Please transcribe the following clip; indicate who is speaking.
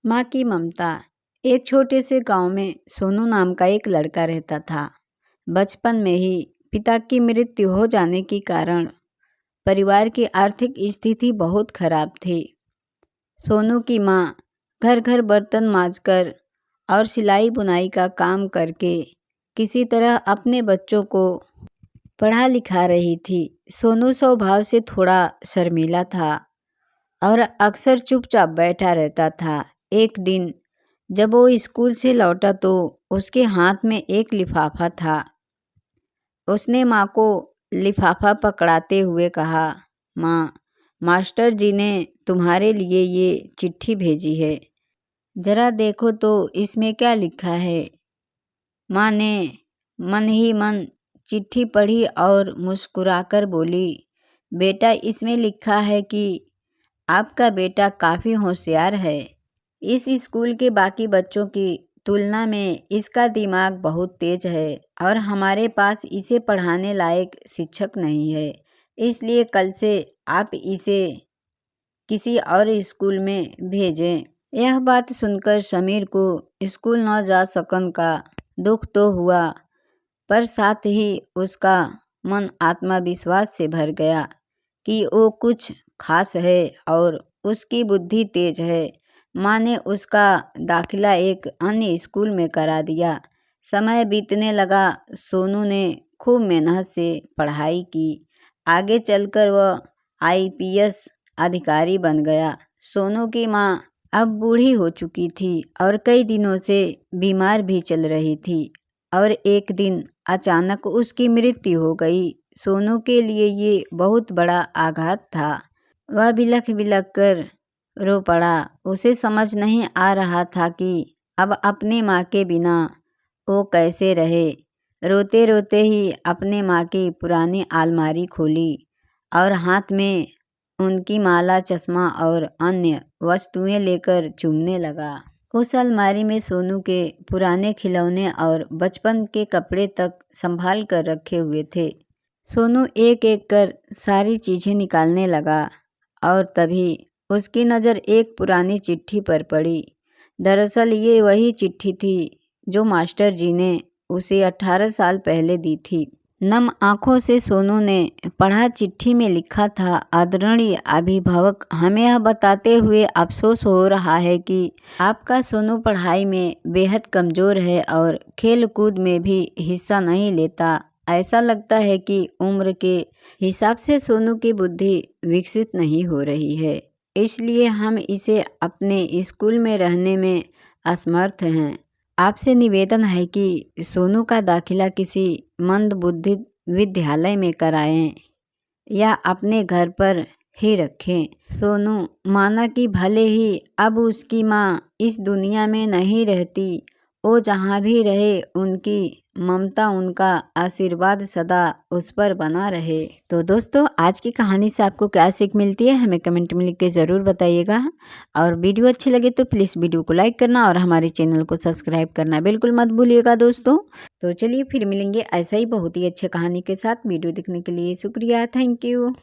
Speaker 1: माँ की ममता। एक छोटे से गांव में सोनू नाम का एक लड़का रहता था। बचपन में ही पिता की मृत्यु हो जाने के कारण परिवार की आर्थिक स्थिति बहुत खराब थी। सोनू की माँ घर घर बर्तन मांजकर और सिलाई बुनाई का काम करके किसी तरह अपने बच्चों को पढ़ा लिखा रही थी। सोनू स्वभाव से थोड़ा शर्मीला था और अक्सर चुपचाप बैठा रहता था। एक दिन जब वो स्कूल से लौटा तो उसके हाथ में एक लिफाफा था। उसने माँ को लिफाफा पकड़ाते हुए कहा, माँ, मास्टर जी ने तुम्हारे लिए ये चिट्ठी भेजी है, जरा देखो तो इसमें क्या लिखा है। माँ ने मन ही मन चिट्ठी पढ़ी और मुस्कुराकर बोली, बेटा, इसमें लिखा है कि आपका बेटा काफ़ी होशियार है। इस स्कूल के बाकी बच्चों की तुलना में इसका दिमाग बहुत तेज है और हमारे पास इसे पढ़ाने लायक शिक्षक नहीं है, इसलिए कल से आप इसे किसी और स्कूल में भेजें। यह बात सुनकर समीर को स्कूल न जा सकने का दुख तो हुआ, पर साथ ही उसका मन आत्मविश्वास से भर गया कि वो कुछ खास है और उसकी बुद्धि तेज है। माँ ने उसका दाखिला एक अन्य स्कूल में करा दिया। समय बीतने लगा। सोनू ने खूब मेहनत से पढ़ाई की। आगे चलकर वह आईपीएस अधिकारी बन गया। सोनू की माँ अब बूढ़ी हो चुकी थी और कई दिनों से बीमार भी चल रही थी और एक दिन अचानक उसकी मृत्यु हो गई। सोनू के लिए ये बहुत बड़ा आघात था। वह बिलख बिलख कर रो पड़ा। उसे समझ नहीं आ रहा था कि अब अपने माँ के बिना वो कैसे रहे। रोते रोते ही अपने माँ की पुरानी अलमारी खोली और हाथ में उनकी माला, चश्मा और अन्य वस्तुएं लेकर चूमने लगा। उस अलमारी में सोनू के पुराने खिलौने और बचपन के कपड़े तक संभाल कर रखे हुए थे। सोनू एक एक कर सारी चीज़ें निकालने लगा और तभी उसकी नज़र एक पुरानी चिट्ठी पर पड़ी। दरअसल ये वही चिट्ठी थी जो मास्टर जी ने उसे 18 साल पहले दी थी। नम आँखों से सोनू ने पढ़ा। चिट्ठी में लिखा था, आदरणीय अभिभावक, हमें यह बताते हुए अफसोस हो रहा है कि आपका सोनू पढ़ाई में बेहद कमज़ोर है और खेल कूद में भी हिस्सा नहीं लेता। ऐसा लगता है कि उम्र के हिसाब से सोनू की बुद्धि विकसित नहीं हो रही है, इसलिए हम इसे अपने स्कूल में रहने में असमर्थ हैं। आपसे निवेदन है कि सोनू का दाखिला किसी मंदबुद्धि विद्यालय में कराएं या अपने घर पर ही रखें। सोनू माना कि भले ही अब उसकी माँ इस दुनिया में नहीं रहती, वो जहाँ भी रहे उनकी ममता, उनका आशीर्वाद सदा उस पर बना रहे। तो दोस्तों, आज की कहानी से आपको क्या सीख मिलती है हमें कमेंट में लिख के ज़रूर बताइएगा। और वीडियो अच्छी लगे तो प्लीज़ वीडियो को लाइक करना और हमारे चैनल को सब्सक्राइब करना बिल्कुल मत भूलिएगा दोस्तों। तो चलिए फिर मिलेंगे ऐसा ही बहुत ही अच्छे कहानी के साथ। वीडियो देखने के लिए शुक्रिया। Thank you.